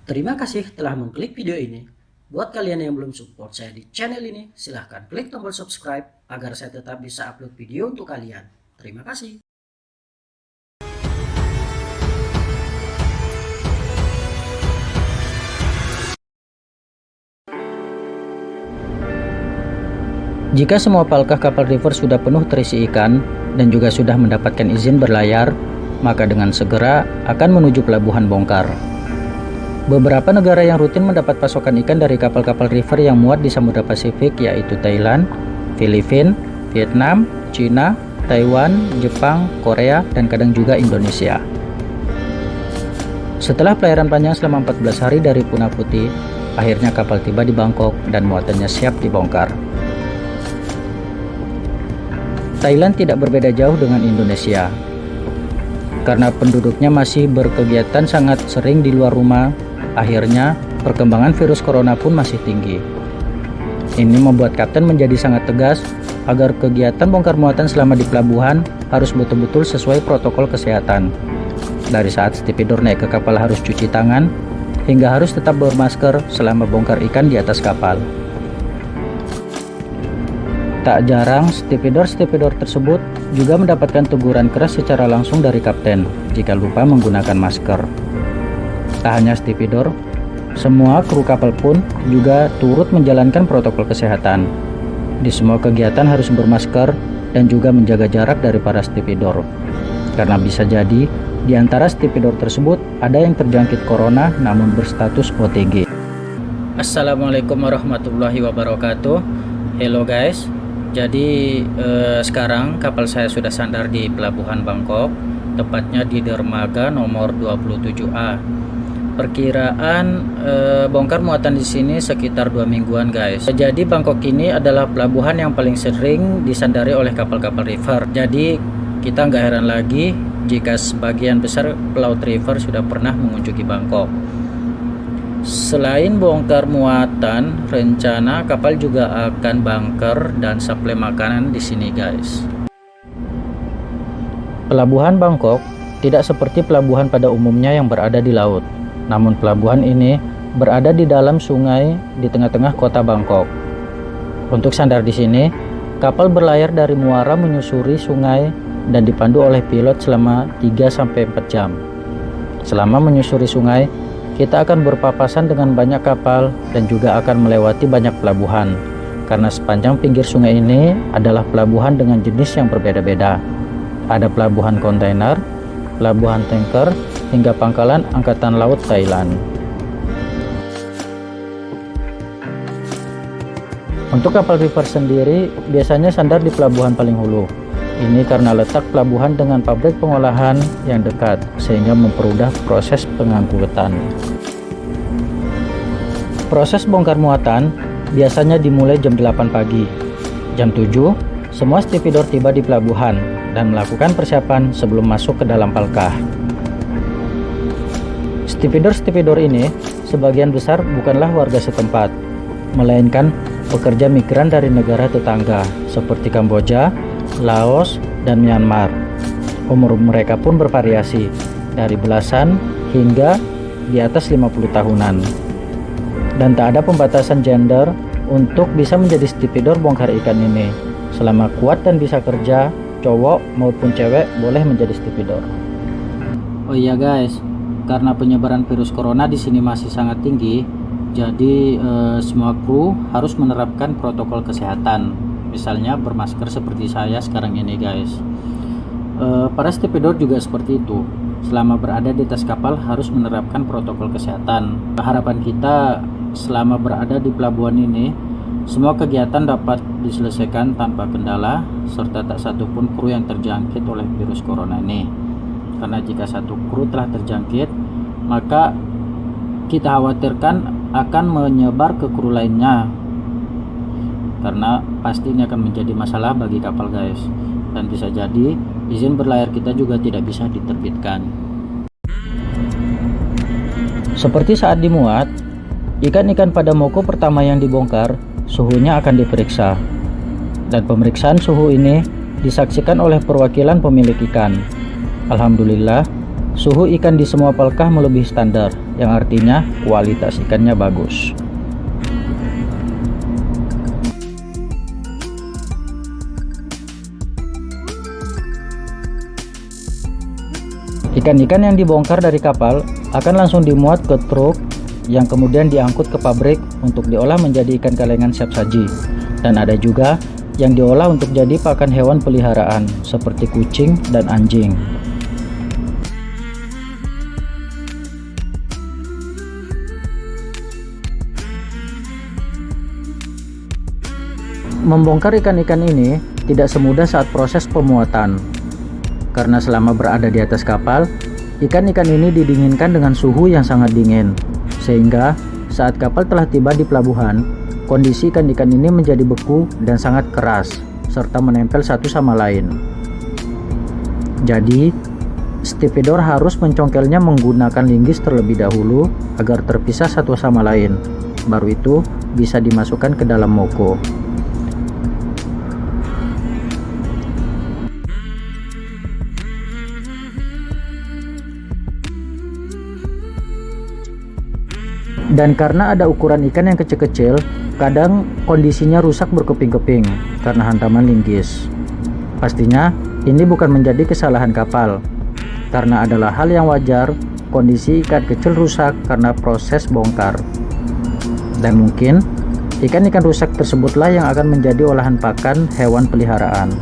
Terima kasih telah mengklik video ini. Buat kalian yang belum support saya di channel ini, silahkan klik tombol subscribe agar saya tetap bisa upload video untuk kalian. Terima kasih. Jika semua palkah kapal river sudah penuh terisi ikan dan juga sudah mendapatkan izin berlayar, maka dengan segera akan menuju pelabuhan bongkar. Beberapa negara yang rutin mendapat pasokan ikan dari kapal-kapal river yang muat di Samudra Pasifik yaitu Thailand, Filipina, Vietnam, China, Taiwan, Jepang, Korea, dan kadang juga Indonesia. Setelah pelayaran panjang selama 14 hari dari Puna Putih, akhirnya kapal tiba di Bangkok dan muatannya siap dibongkar. Thailand tidak berbeda jauh dengan Indonesia. Karena penduduknya masih berkegiatan sangat sering di luar rumah, akhirnya perkembangan virus corona pun masih tinggi. Ini membuat kapten menjadi sangat tegas agar kegiatan bongkar muatan selama di pelabuhan harus betul-betul sesuai protokol kesehatan. Dari saat stevedore naik ke kapal harus cuci tangan, hingga harus tetap bermasker selama bongkar ikan di atas kapal. Tak jarang, stevedore tersebut juga mendapatkan teguran keras secara langsung dari kapten jika lupa menggunakan masker. Tak hanya stevedore, semua kru kapal pun juga turut menjalankan protokol kesehatan. Di semua kegiatan harus bermasker dan juga menjaga jarak dari para stevedore. Karena bisa jadi, di antara stevedore tersebut ada yang terjangkit corona namun berstatus OTG. Assalamualaikum warahmatullahi wabarakatuh. Hello guys. Jadi sekarang kapal saya sudah sandar di Pelabuhan Bangkok, tepatnya di dermaga nomor 27A. Perkiraan bongkar muatan di sini sekitar 2 mingguan guys. Jadi Bangkok ini adalah pelabuhan yang paling sering disandari oleh kapal-kapal river. Jadi kita nggak heran lagi jika sebagian besar pelaut river sudah pernah mengunjungi Bangkok. Selain bongkar muatan, rencana kapal juga akan bunker dan suplai makanan di sini guys. Pelabuhan Bangkok tidak seperti pelabuhan pada umumnya yang berada di laut. Namun pelabuhan ini berada di dalam sungai di tengah-tengah kota Bangkok. Untuk sandar di sini, kapal berlayar dari muara menyusuri sungai dan dipandu oleh pilot selama 3-4 jam. Selama menyusuri sungai, kita akan berpapasan dengan banyak kapal dan juga akan melewati banyak pelabuhan. Karena sepanjang pinggir sungai ini adalah pelabuhan dengan jenis yang berbeda-beda. Ada pelabuhan kontainer, pelabuhan tanker, hingga pangkalan Angkatan Laut Thailand. Untuk kapal river sendiri biasanya sandar di pelabuhan paling hulu. Ini karena letak pelabuhan dengan pabrik pengolahan yang dekat, sehingga mempermudah proses pengangkutan. Proses bongkar muatan biasanya dimulai jam 8 pagi. Jam 7, semua stevedore tiba di pelabuhan dan melakukan persiapan sebelum masuk ke dalam palkah. Stevedore ini sebagian besar bukanlah warga setempat, melainkan pekerja migran dari negara tetangga seperti Kamboja, Laos, dan Myanmar. Umur mereka pun bervariasi dari belasan hingga di atas 50 tahunan. Dan tak ada pembatasan gender untuk bisa menjadi stevedore bongkar ikan ini. Selama kuat dan bisa kerja, cowok maupun cewek boleh menjadi stevedore. Oh iya guys, karena penyebaran virus corona di sini masih sangat tinggi, jadi semua kru harus menerapkan protokol kesehatan. Misalnya bermasker seperti saya sekarang ini guys. Para stevedore juga seperti itu. Selama berada di atas kapal harus menerapkan protokol kesehatan. Harapan kita selama berada di pelabuhan ini, semua kegiatan dapat diselesaikan tanpa kendala, serta tak satu pun kru yang terjangkit oleh virus corona ini. Karena jika satu kru telah terjangkit, maka kita khawatirkan akan menyebar ke kru lainnya. Karena pasti ini akan menjadi masalah bagi kapal guys, dan bisa jadi izin berlayar kita juga tidak bisa diterbitkan. Seperti saat dimuat, ikan-ikan pada moko pertama yang dibongkar suhunya akan diperiksa, dan pemeriksaan suhu ini disaksikan oleh perwakilan pemilik ikan. Alhamdulillah, suhu ikan di semua palkah melebihi standar. yang artinya kualitas ikannya bagus. Ikan-ikan yang dibongkar dari kapal akan langsung dimuat ke truk yang kemudian diangkut ke pabrik untuk diolah menjadi ikan kalengan siap saji. Dan ada juga yang diolah untuk jadi pakan hewan peliharaan seperti kucing dan anjing. Membongkar ikan-ikan ini tidak semudah saat proses pemuatan. Karena selama berada di atas kapal, ikan-ikan ini didinginkan dengan suhu yang sangat dingin, sehingga saat kapal telah tiba di pelabuhan, kondisi ikan-ikan ini menjadi beku dan sangat keras, serta menempel satu sama lain. Jadi, stevedore harus mencongkelnya menggunakan linggis terlebih dahulu agar terpisah satu sama lain. Baru itu bisa dimasukkan ke dalam moko. Dan karena ada ukuran ikan yang kecil-kecil, kadang kondisinya rusak berkeping-keping karena hantaman linggis. Pastinya ini bukan menjadi kesalahan kapal, karena adalah hal yang wajar kondisi ikan kecil rusak karena proses bongkar. Dan mungkin ikan-ikan rusak tersebutlah yang akan menjadi olahan pakan hewan peliharaan.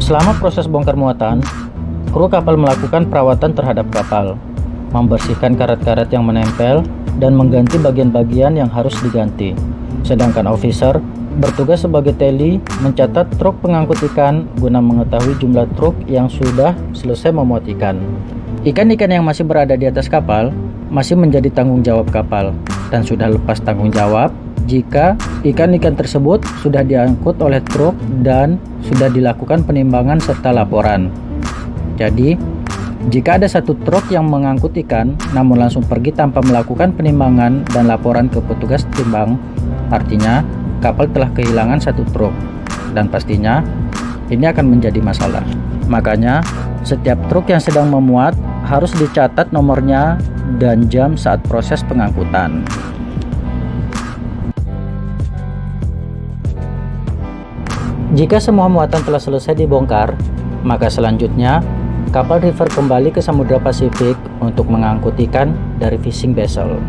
Selama proses bongkar muatan, kru kapal melakukan perawatan terhadap kapal, membersihkan karat-karat yang menempel, dan mengganti bagian-bagian yang harus diganti. Sedangkan officer bertugas sebagai teli mencatat truk pengangkut ikan guna mengetahui jumlah truk yang sudah selesai memuat ikan. Ikan-ikan yang masih berada di atas kapal masih menjadi tanggung jawab kapal dan sudah lepas tanggung jawab jika ikan-ikan tersebut sudah diangkut oleh truk dan sudah dilakukan penimbangan serta laporan. Jadi, jika ada satu truk yang mengangkut ikan namun langsung pergi tanpa melakukan penimbangan dan laporan ke petugas timbang, artinya kapal telah kehilangan satu truk dan pastinya ini akan menjadi masalah. Makanya, setiap truk yang sedang memuat harus dicatat nomornya dan jam saat proses pengangkutan. Jika semua muatan telah selesai dibongkar, maka selanjutnya kapal refer kembali ke Samudra Pasifik untuk mengangkut ikan dari fishing vessel.